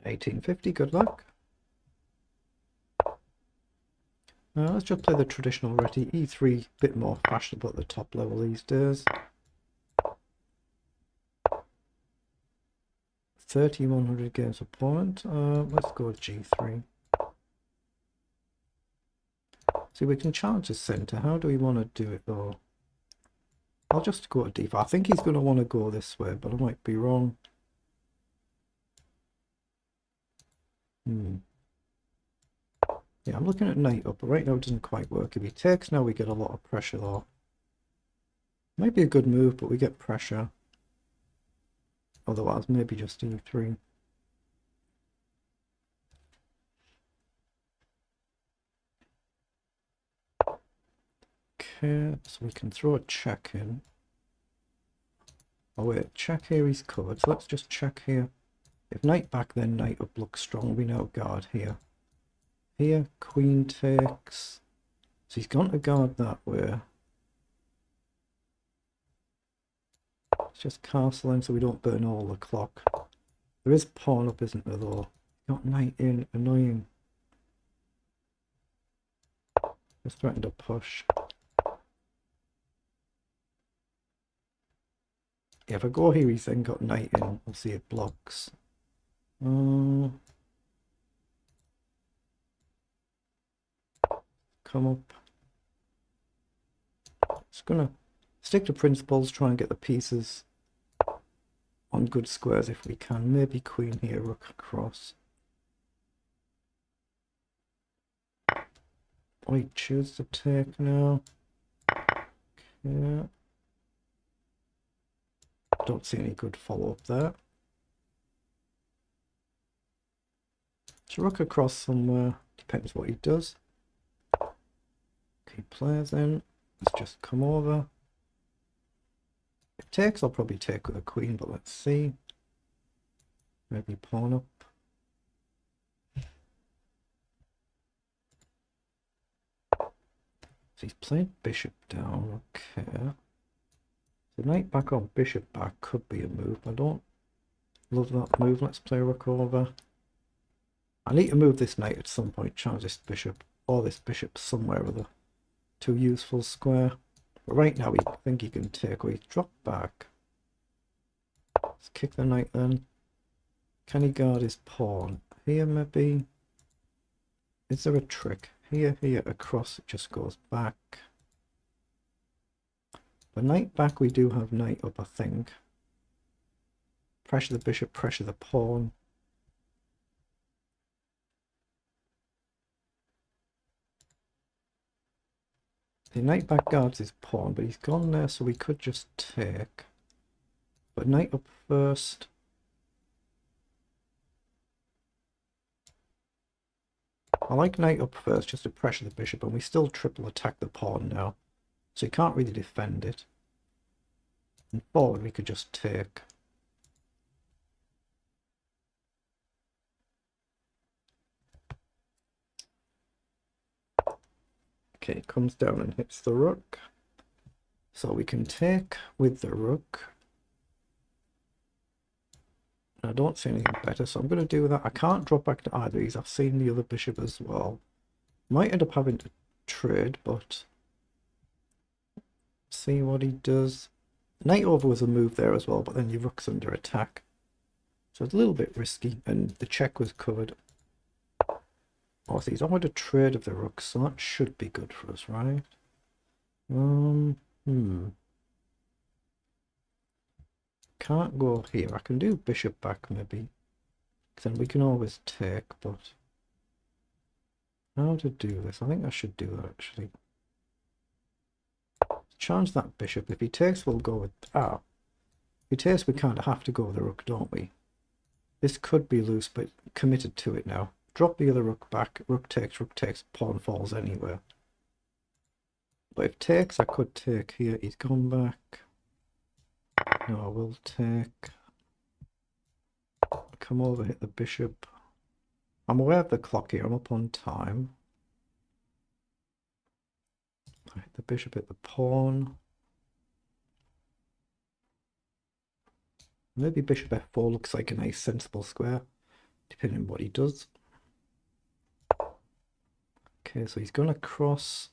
1850, good luck. Let's just play the traditional ready. E3, bit more fashionable at the top level these days. 3100 games opponent. Let's go G3. See, we can challenge the centre. How do we want to do it though? I'll just go to D5. I think he's going to want to go this way, but I might be wrong. Yeah, I'm looking at knight up, but right now it doesn't quite work. If he takes now, we get a lot of pressure though. Might be a good move, but we get pressure. Otherwise, maybe just E3. Okay, so we can throw a check in. Oh wait, check here he's covered, so let's just check here. If knight back, then knight up looks strong. We now guard here. Here, queen takes. So he's gone to guard that way. Let's just castle in so we don't burn all the clock. There is pawn up, isn't there, though? Got knight in, annoying. Just threatened to push. Yeah, if I go here, he's then got knight in. We'll see it blocks. Come up. Just gonna stick to principles, try and get the pieces on good squares if we can. Maybe queen here, rook across. I choose to take now. Okay. Don't see any good follow-up there. So rook across somewhere, depends what he does. Okay, plays in. Let's just come over. If it takes, I'll probably take with a queen, but let's see. Maybe pawn up. So he's played bishop down, okay. So knight back or bishop back could be a move. I don't love that move. Let's play rook over. I need to move this knight at some point, challenge this bishop or this bishop somewhere with a too useful square. But right now we think he can take away. Drop back. Let's kick the knight then. Can he guard his pawn? Here maybe. Is there a trick? Here, across, it just goes back. But knight back we do have knight up, I think. Pressure the bishop, pressure the pawn. The knight back guards his pawn, but he's gone there, so we could just take. But knight up first. I like knight up first just to pressure the bishop, and we still triple attack the pawn now. So you can't really defend it. And forward we could just take. Okay, it comes down and hits the rook. So we can take with the rook. I don't see anything better, so I'm going to do that. I can't drop back to either of these. I've seen the other bishop as well. Might end up having to trade, but see what he does. Knight over was a move there as well, but then your rook's under attack. So it's a little bit risky, and the check was covered. Oh, so he's offered a trade of the rooks, so that should be good for us, right? Can't go here. I can do bishop back maybe. Then we can always take, but how to do this? I think I should do that actually. Challenge that bishop. If he takes, we'll go with if he takes, we kind of have to go with the rook, don't we? This could be loose, but committed to it now. Drop the other rook back. Rook takes, pawn falls anywhere. But if takes, I could take here. He's gone back. No, I will take. Come over, hit the bishop. I'm aware of the clock here. I'm up on time. I hit the bishop, hit the pawn. Maybe bishop f4 looks like a nice sensible square. depending on what he does. Okay, so he's going to cross.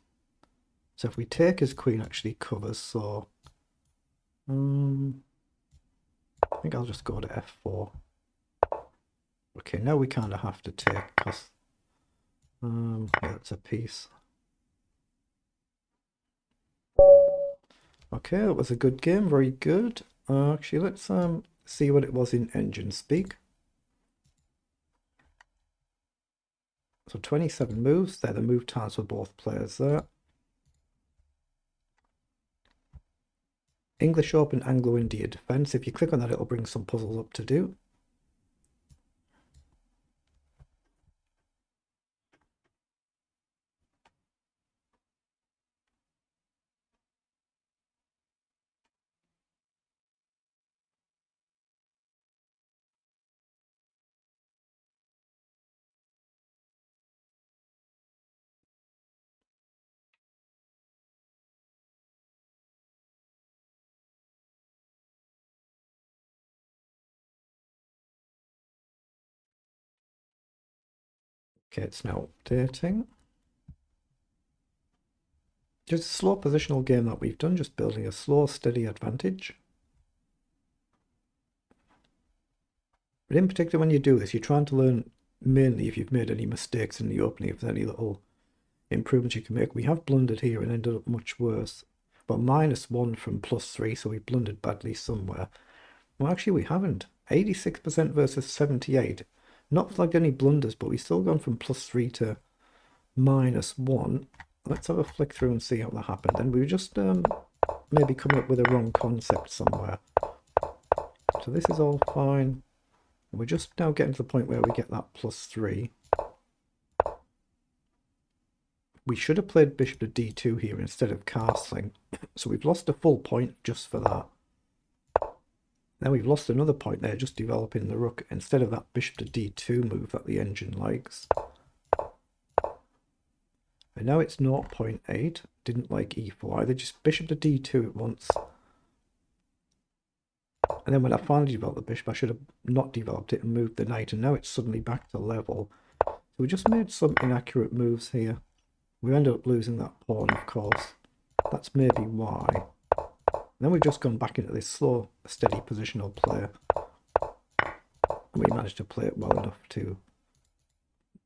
So if we take, his queen actually covers, so I think I'll just go to f4. Okay, now we kind of have to take, because yeah, that's a piece. Okay, that was a good game, very good. Actually, let's see what it was in engine speak. So 27 moves, they're the move times for both players there. English Open, Anglo-India Defense. If you click on that, it'll bring some puzzles up to do. Okay, it's now updating. Just a slow positional game that we've done, just building a slow, steady advantage. But in particular, when you do this, you're trying to learn mainly if you've made any mistakes in the opening, if there's any little improvements you can make. We have blundered here and ended up much worse. But -1 from +3, so we blundered badly somewhere. Well, actually, we haven't. 86% versus 78. Not flagged any blunders, but we've still gone from +3 to -1. Let's have a flick through and see how that happened. And we were just maybe coming up with a wrong concept somewhere. So this is all fine. We're just now getting to the point where we get that +3. We should have played bishop to d2 here instead of castling. So we've lost a full point just for that. Now we've lost another point there, just developing the rook instead of that bishop to d2 move that the engine likes. And now it's 0.8. Didn't like e4 either, just bishop to d2 at once. And then when I finally developed the bishop, I should have not developed it and moved the knight, and now it's suddenly back to level. So we just made some inaccurate moves here. We ended up losing that pawn, of course. That's maybe why. And then we've just gone back into this slow, steady positional play. And we managed to play it well enough to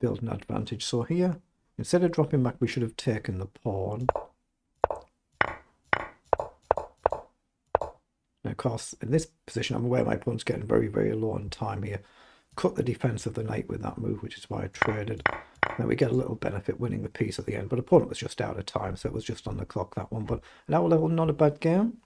build an advantage. So here, instead of dropping back, we should have taken the pawn. Now, of course, in this position, I'm aware my opponent's getting very, very low on time here. Cut the defense of the knight with that move, which is why I traded. Now we get a little benefit winning the piece at the end, but opponent was just out of time, so it was just on the clock, that one. But at our level, not a bad game.